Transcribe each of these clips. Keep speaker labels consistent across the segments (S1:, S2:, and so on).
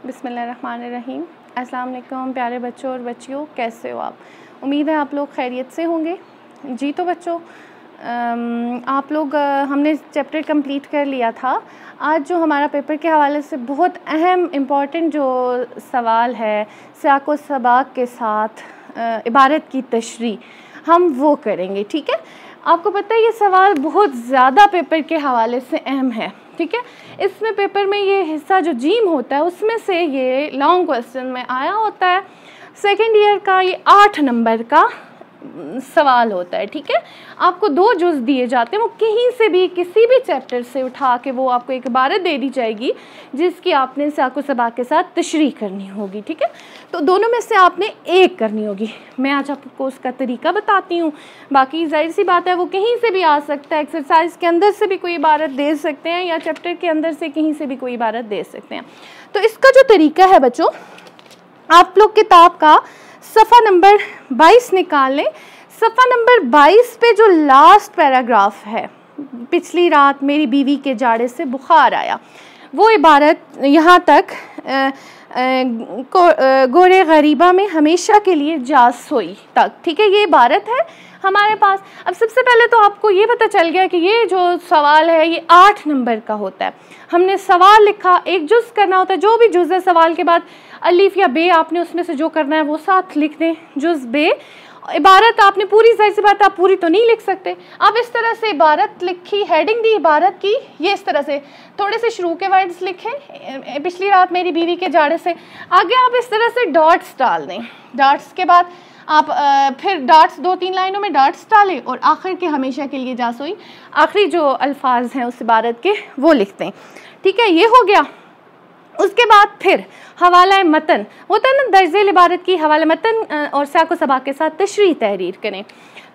S1: बिस्मिल्लाहिर्रहमानिर्रहीम। अस्सलाम वालेकुम प्यारे बच्चों और बच्चियों, कैसे हो आप? उम्मीद है आप लोग खैरियत से होंगे। जी तो बच्चों, आप लोग हमने चैप्टर कंप्लीट कर लिया था। आज जो हमारा पेपर के हवाले से बहुत अहम इम्पॉर्टेंट जो सवाल है सियाक़ व सबाक़ के साथ इबारत की तशरीह, हम वो करेंगे। ठीक है, आपको पता है ये सवाल बहुत ज़्यादा पेपर के हवाले से अहम है। ठीक है, इसमें पेपर में ये हिस्सा जो जीम होता है उसमें से ये लॉन्ग क्वेश्चन में आया होता है। सेकंड ईयर का ये 8 नंबर का सवाल होता है। ठीक है, आपको 2 जुज़ दिए जाते हैं, वो कहीं से भी किसी भी चैप्टर से उठा के वो आपको एक इबारत दे दी जाएगी जिसकी आपने सियाक़ व सबाक़ के साथ तशरीह करनी होगी। ठीक है, तो दोनों में से आपने एक करनी होगी। मैं आज आपको उसका तरीका बताती हूँ। बाकी जाहिर सी बात है वो कहीं से भी आ सकता है, एक्सरसाइज के अंदर से भी कोई इबारत दे सकते हैं या चैप्टर के अंदर से कहीं से भी कोई इबारत दे सकते हैं। तो इसका जो तरीका है बच्चों, आप लोग किताब का सफ़ा नंबर 22 निकाल लें। सफ़ा नंबर 22 पे जो लास्ट पैराग्राफ है, पिछली रात मेरी बीवी के जाड़े से बुखार आया, वो इबारत यहाँ तक गोरे गरीबा में हमेशा के लिए जा सोई तक। ठीक है, ये इबारत है हमारे पास। अब सबसे पहले तो आपको ये पता चल गया कि ये जो सवाल है ये 8 नंबर का होता है। हमने सवाल लिखा, एक जुज़ करना होता है, जो भी जुज़ है सवाल के बाद अलिफ या बे आपने उसमें से जो करना है वो साथ लिख दें, जुज़ बे। इबारत आपने पूरी, ज़ाहिर सी बात आप पूरी तो नहीं लिख सकते, आप इस तरह से इबारत लिखी, हेडिंग दी इबारत की, ये इस तरह से थोड़े से शुरू के वर्ड्स लिखें, पिछली रात मेरी बीवी के जाड़े से, आगे आप इस तरह से डॉट्स डाल दें। डॉट्स के बाद आप फिर डॉट्स 2-3 लाइनों में डॉट्स डालें और आखिर के हमेशा के लिए जासोई आखिरी जो अल्फाज हैं उस इबारत के वो लिखते हैं। ठीक है, ये हो गया। उसके बाद फिर हवाला मतन होता है ना, दर्जे इबारत की हवाला मतन और सियाक़ व सबाक़ के साथ तशरीह तहरीर करें।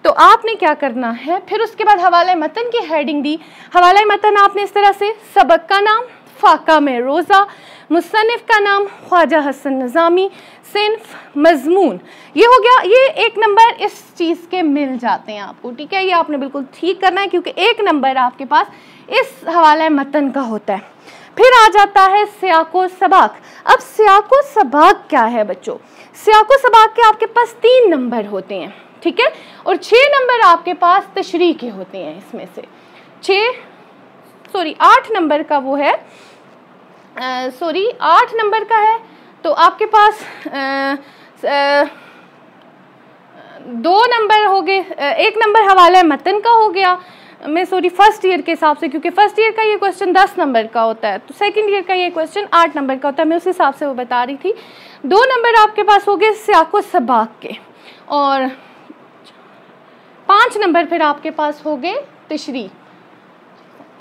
S1: तो आपने क्या करना है, फिर उसके बाद हवाला मतन की हेडिंग दी। हवाला मतन आपने इस तरह से सबक का नाम फाका में रोज़ा, मुसन्निफ़ का नाम ख्वाजा हसन निज़ामी, सिन्फ, मज़मून, ये हो गया। ये 1 नंबर इस चीज़ के मिल जाते हैं आपको। ठीक है, ये आपने बिल्कुल ठीक करना है क्योंकि 1 नंबर आपके पास इस हवाला मतन का होता है। फिर आ जाता है सियाक़ व सबाक़। अब सियाक़ व सबाक़ क्या है बच्चों? सियाक़ व सबाक़ के आपके पास 3 नंबर होते हैं। ठीक है, और 6 नंबर आपके पास तशरीह के होते हैं। इसमें से 8 नंबर का वो है, 8 नंबर का है। तो आपके पास 2 नंबर हो गए, 1 नंबर हवाला मतन का हो गया। मैं फर्स्ट ईयर के हिसाब से, क्योंकि फर्स्ट ईयर का ये क्वेश्चन 10 नंबर का होता है, तो सेकंड ईयर का ये क्वेश्चन 8 नंबर का होता है, मैं उस हिसाब से वो बता रही थी। 2 नंबर आपके पास हो गए सियाक़ व सबाक़ के और 5 नंबर फिर आपके पास हो गए तशरीह।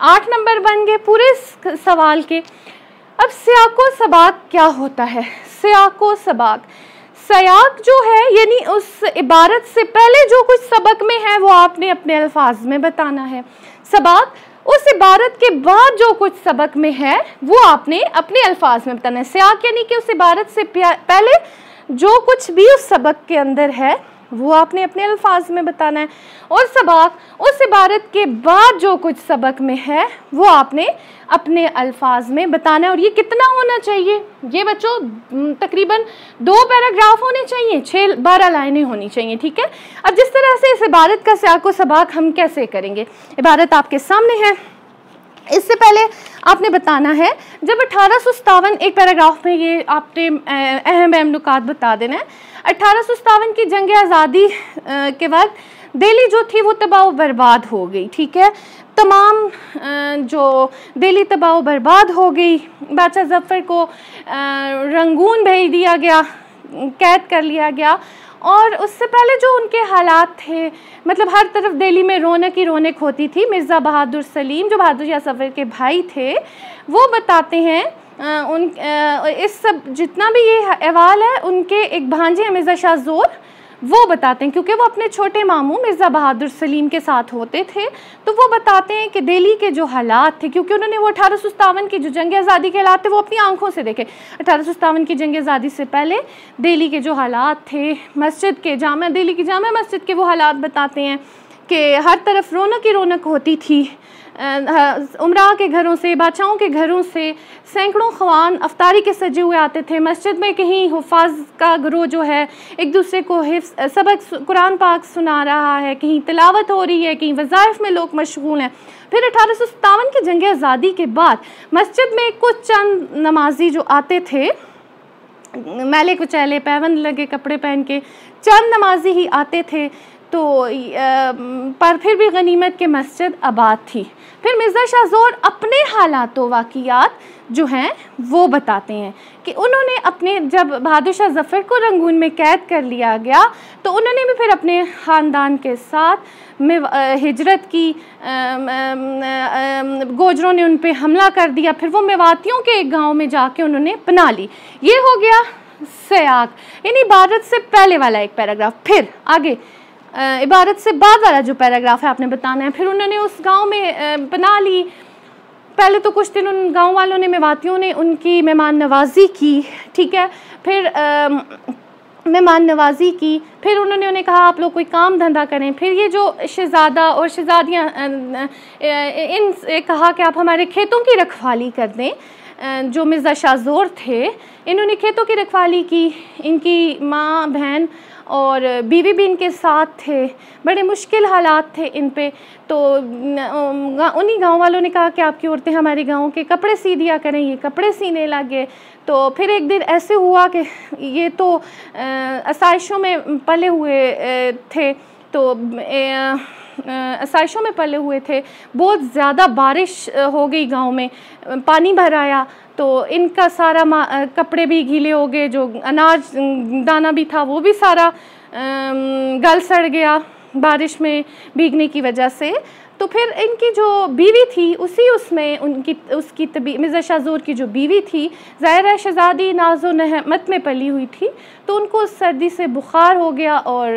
S1: 8 नंबर बन गए पूरे सवाल के। अब सियाक़ व सबाक़ क्या होता है? सियाक़ व सबाक़, सियाक़ जो है यानी उस इबारत से पहले जो कुछ सबक में है वो आपने अपने अल्फाज में बताना है। सबाक़, उस इबारत के बाद जो कुछ सबक में है वो आपने अपने अल्फाज में बताना है। सियाक़ यानी कि उस इबारत से पहले जो कुछ भी उस सबक के अंदर है वो आपने अपने अल्फाज में बताना है, और सबाक़, उस इबारत के बाद जो कुछ सबक में है वो आपने अपने अल्फाज में बताना है। और ये कितना होना चाहिए? ये बच्चों तकरीबन 2 पैराग्राफ होने चाहिए, 6-12 लाइनें होनी चाहिए। ठीक है, अब जिस तरह से इस इबारत का सियाक़ व सबाक़ हम कैसे करेंगे, इबारत आपके सामने है। इससे पहले आपने बताना है, जब 1857, एक पैराग्राफ में ये आपने अहम नुकात बता देना है। 1857 की जंग आज़ादी के वक्त दिल्ली जो थी वो तबाह बर्बाद हो गई। ठीक है, तमाम जो दिल्ली तबाह बर्बाद हो गई। बादशाह ज़फ़र को रंगून भेज दिया गया, कैद कर लिया गया, और उससे पहले जो उनके हालात थे, मतलब हर तरफ दिल्ली में रौनक ही रौनक होती थी। मिर्ज़ा बहादुर सलीम जो बहादुर शाह ज़फ़र के भाई थे वो बताते हैं, इस सब जितना भी ये अहवाल है उनके एक भांजे हैं मिर्ज़ा शाह ज़ोर, वो बताते हैं, क्योंकि वो अपने छोटे मामू मिर्ज़ा बहादुर सलीम के साथ होते थे, तो वो बताते हैं कि दिल्ली के जो हालात थे, क्योंकि उन्होंने वो 1857 की जो जंग आज़ादी के हालात थे वो अपनी आंखों से देखे। 1857 की जंग आज़ादी से पहले दिल्ली के जो हालात थे, मस्जिद के दिल्ली की जामा मस्जिद के वो हालात बताते हैं कि हर तरफ रौनक ही रौनक होती थी। उमरा के घरों से, बादशाहों के घरों से सैकड़ों ख़वान अफ्तारी के सजे हुए आते थे। मस्जिद में कहीं हुफ़ाज़ का ग्रोह जो है एक दूसरे को सबक कुरान पाक सुना रहा है, कहीं तिलावत हो रही है, कहीं वज़ाइफ में लोग मशगूल हैं। फिर 1857 की जंग आज़ादी के बाद मस्जिद में कुछ चंद नमाजी जो आते थे, मैले कुचैले पैबंद लगे कपड़े पहन के चंद नमाजी ही आते थे, तो पर फिर भी गनीमत के मस्जिद आबाद थी। फिर मिर्ज़ा शाह ज़ोर अपने हालात व वाक़ियात जो हैं वो बताते हैं कि उन्होंने अपने, जब बहादुर शाह ज़फ़र को रंगून में कैद कर लिया गया तो उन्होंने भी फिर अपने ख़ानदान के साथ में हिजरत की। गोजरों ने उन पे हमला कर दिया, फिर वो मेवातियों के एक गाँव में जाके उन्होंने पनाह ली। ये हो गया सयाक, यानी इबारत से पहले वाला एक पैराग्राफ। फिर आगे इबारत से बाद वाला जो पैराग्राफ है आपने बताना है। फिर उन्होंने उस गांव में पनाह ली। पहले तो कुछ दिन उन गांव वालों ने, मेवातियों ने उनकी मेहमान नवाजी की, ठीक है। फिर मेहमान नवाजी की, फिर उन्होंने उन्हें कहा आप लोग कोई काम धंधा करें। फिर ये जो शहज़ादा और शहज़ादियाँ इन कहा कि आप हमारे खेतों की रखवाली कर दें। जो मिर्ज़ा शाह ज़ोर थे इन्होंने खेतों की रखवाली की, इनकी माँ बहन और बीवी भी इनके साथ थे। बड़े मुश्किल हालात थे इन पे, तो उन्हीं गांव वालों ने कहा कि आपकी औरतें हमारे गांव के कपड़े सी दिया करें। ये कपड़े सीने लगे। तो फिर एक दिन ऐसे हुआ कि ये तो आसाइशों में पले हुए थे, तो आसाइशों में पले हुए थे। बहुत ज़्यादा बारिश हो गई, गांव में पानी भर आया, तो इनका सारा कपड़े भी गीले हो गए, जो अनाज दाना भी था वो भी सारा गल सड़ गया बारिश में भीगने की वजह से। तो फिर इनकी जो बीवी थी उसमें उसकी मिर्ज़ा शाह ज़ोर की जो बीवी थी, ज़ाहिर है शहज़ादी नाज़ो नहमत में पली हुई थी, तो उनको सर्दी से बुखार हो गया और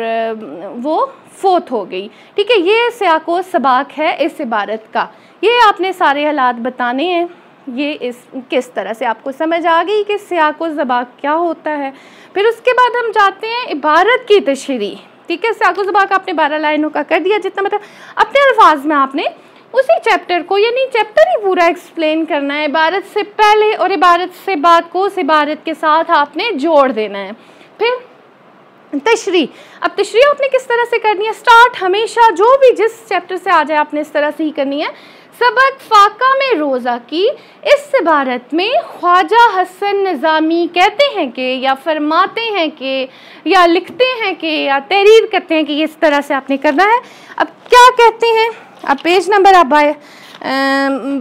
S1: वो फोत हो गई। ठीक है, ये सियाको सबाक है इस इबारत का। ये आपने सारे हालात बताने हैं। ये किस तरह से आपको समझ आ गई कि सियाको सबाक क्या होता है। फिर उसके बाद हम जाते हैं इबारत की तशरीह। ठीक है, सियाको सबाक आपने 12 लाइनों का कर दिया, जितना मतलब अपने अल्फाज में आपने उसी चैप्टर को, यानी चैप्टर ही पूरा एक्सप्लेन करना है। इबारत से पहले और इबारत से बाद को उस इबारत के साथ आपने जोड़ देना है। फिर तशरीह, अब तशरीह आपने किस तरह से करनी है। स्टार्ट हमेशा जो भी जिस चैप्टर से आ जाए आपने इस तरह से ही करनी है। सबक फाका में रोज़ा की इस इबारत में ख्वाजा हसन निज़ामी कहते हैं कि, या फरमाते हैं कि, या लिखते हैं कि, या तहरीर करते हैं कि इस तरह से आपने करना है। अब क्या कहते हैं, अब पेज नंबर आप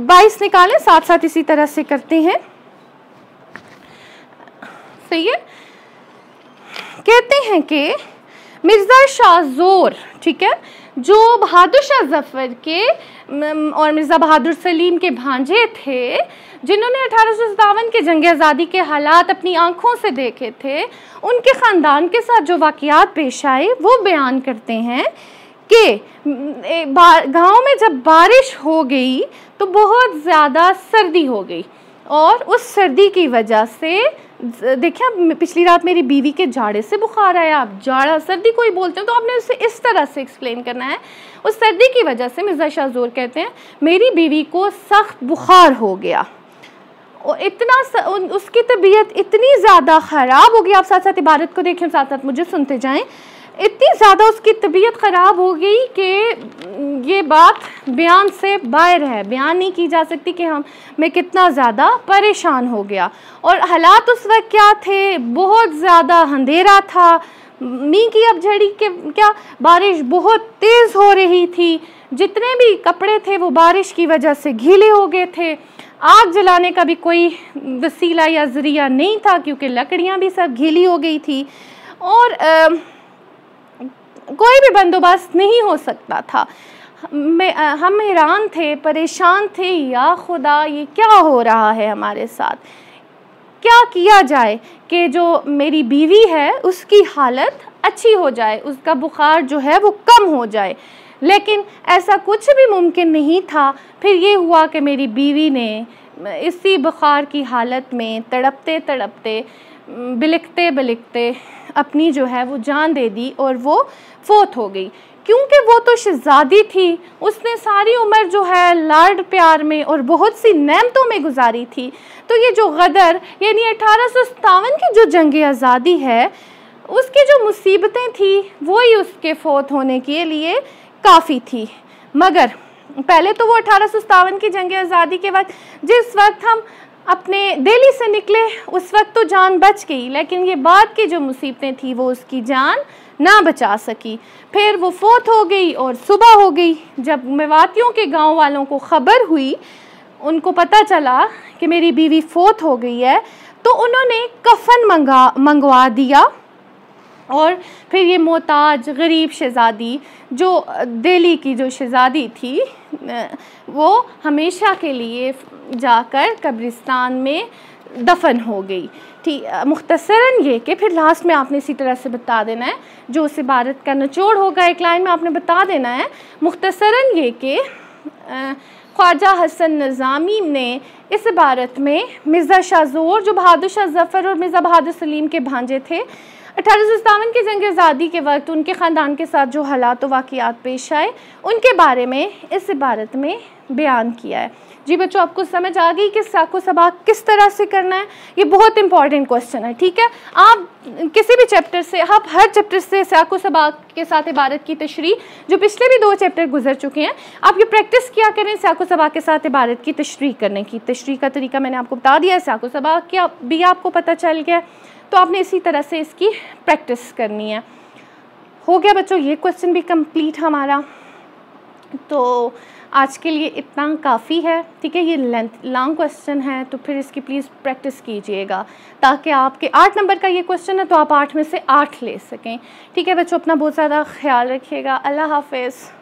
S1: 22 निकालें, साथ साथ इसी तरह से करते हैं। सही है। कहते हैं कि मिर्ज़ा शाह ज़ोर, ठीक है, जो बहादुर शाह ज़फ़र के और मिर्ज़ा बहादुर सलीम के भांजे थे, जिन्होंने 1857 के जंग आज़ादी के हालात अपनी आंखों से देखे थे, उनके ख़ानदान के साथ जो वाक़यात पेश आए वो बयान करते हैं कि गांव में जब बारिश हो गई तो बहुत ज़्यादा सर्दी हो गई, और उस सर्दी की वजह से, देखिए पिछली रात मेरी बीवी के जाड़े से बुखार आया। आप जाड़ा सर्दी को ही बोलते हैं, तो आपने उसे इस तरह से एक्सप्लेन करना है। उस सर्दी की वजह से मिर्ज़ा शाह ज़ोर कहते हैं मेरी बीवी को सख्त बुखार हो गया, और इतना उसकी तबीयत इतनी ज़्यादा ख़राब हो गई। आप साथ साथ इबारत को देखें, साथ साथ मुझे सुनते जाएं। इतनी ज़्यादा उसकी तबीयत ख़राब हो गई कि ये बात बयान से बाहर है, बयान नहीं की जा सकती कि मैं कितना ज़्यादा परेशान हो गया। और हालात उस वक्त क्या थे, बहुत ज़्यादा अंधेरा था, मींह की अपझड़ी के क्या, बारिश बहुत तेज़ हो रही थी, जितने भी कपड़े थे वो बारिश की वजह से गीले हो गए थे। आग जलाने का भी कोई वसीला या ज़रिया नहीं था, क्योंकि लकड़ियाँ भी सब गीली हो गई थी, और कोई भी बंदोबस्त नहीं हो सकता था। हम हैरान थे, परेशान थे, या खुदा ये क्या हो रहा है हमारे साथ, क्या किया जाए कि जो मेरी बीवी है उसकी हालत अच्छी हो जाए, उसका बुखार जो है वो कम हो जाए। लेकिन ऐसा कुछ भी मुमकिन नहीं था। फिर ये हुआ कि मेरी बीवी ने इसी बुखार की हालत में तड़पते तड़पते, बिलखते बिलखते अपनी जो है वो जान दे दी, और वो फोत हो गई। क्योंकि वो तो शहज़ादी थी, उसने सारी उम्र जो है लाड प्यार में और बहुत सी नेमतों में गुजारी थी। तो ये जो गदर यानी 1857 की जो जंग आज़ादी है, उसकी जो मुसीबतें थी वही उसके फौत होने के लिए काफ़ी थी। मगर पहले तो वो 1857 की जंग आज़ादी के वक्त, जिस वक्त हम अपने दिल्ली से निकले उस वक्त तो जान बच गई, लेकिन ये बाद की जो मुसीबतें थी वो उसकी जान ना बचा सकी। फिर वो फौत हो गई और सुबह हो गई। जब मेवातियों के गांव वालों को ख़बर हुई, उनको पता चला कि मेरी बीवी फौत हो गई है, तो उन्होंने कफन मंगवा दिया और फिर ये मोहताज गरीब शहज़ादी जो दिल्ली की जो शहज़ादी थी, वो हमेशा के लिए जाकर कब्रिस्तान में दफन हो गई। ठीक, मुख्तसरन ये कि फिर लास्ट में आपने इसी तरह से बता देना है, जो उस इबारत का निचोड़ होगा एक लाइन में आपने बता देना है। मुख्तसरन ये कि ख्वाजा हसन निज़ामी ने इस इबारत में मिर्ज़ा शाह ज़ोर, जो बहादुर शाह ज़फ़र और मिर्ज़ा बहादुर सलीम के भांजे थे, 1857 की जंग आज़ादी के वक्त उनके ख़ानदान के साथ जो हालात व वाक़ियात पेश आए, उनके बारे में इस इबारत में बयान किया है। जी बच्चों, आपको समझ आ गई कि साको सबाक किस तरह से करना है? ये बहुत इंपॉर्टेंट क्वेश्चन है। ठीक है, आप किसी भी चैप्टर से, आप हर चैप्टर से साको सबाक के साथ इबारत की तशरीह, जो पिछले भी 2 चैप्टर गुजर चुके हैं, आप ये प्रैक्टिस किया करें साको सबाक के साथ इबारत की तशरीह करने की। तशरीह का तरीका मैंने आपको बता दिया है, साको सबाक क्या भी आपको पता चल गया, तो आपने इसी तरह से इसकी प्रैक्टिस करनी है। हो गया बच्चों, ये क्वेश्चन भी कंप्लीट हमारा। तो आज के लिए इतना काफ़ी है। ठीक है, ये लॉन्ग क्वेश्चन है, तो फिर इसकी प्लीज़ प्रैक्टिस कीजिएगा, ताकि आपके 8 नंबर का ये क्वेश्चन है तो आप 8 में से 8 ले सकें। ठीक है बच्चों, अपना बहुत ज़्यादा ख्याल रखिएगा। अल्लाह हाफ़िज़।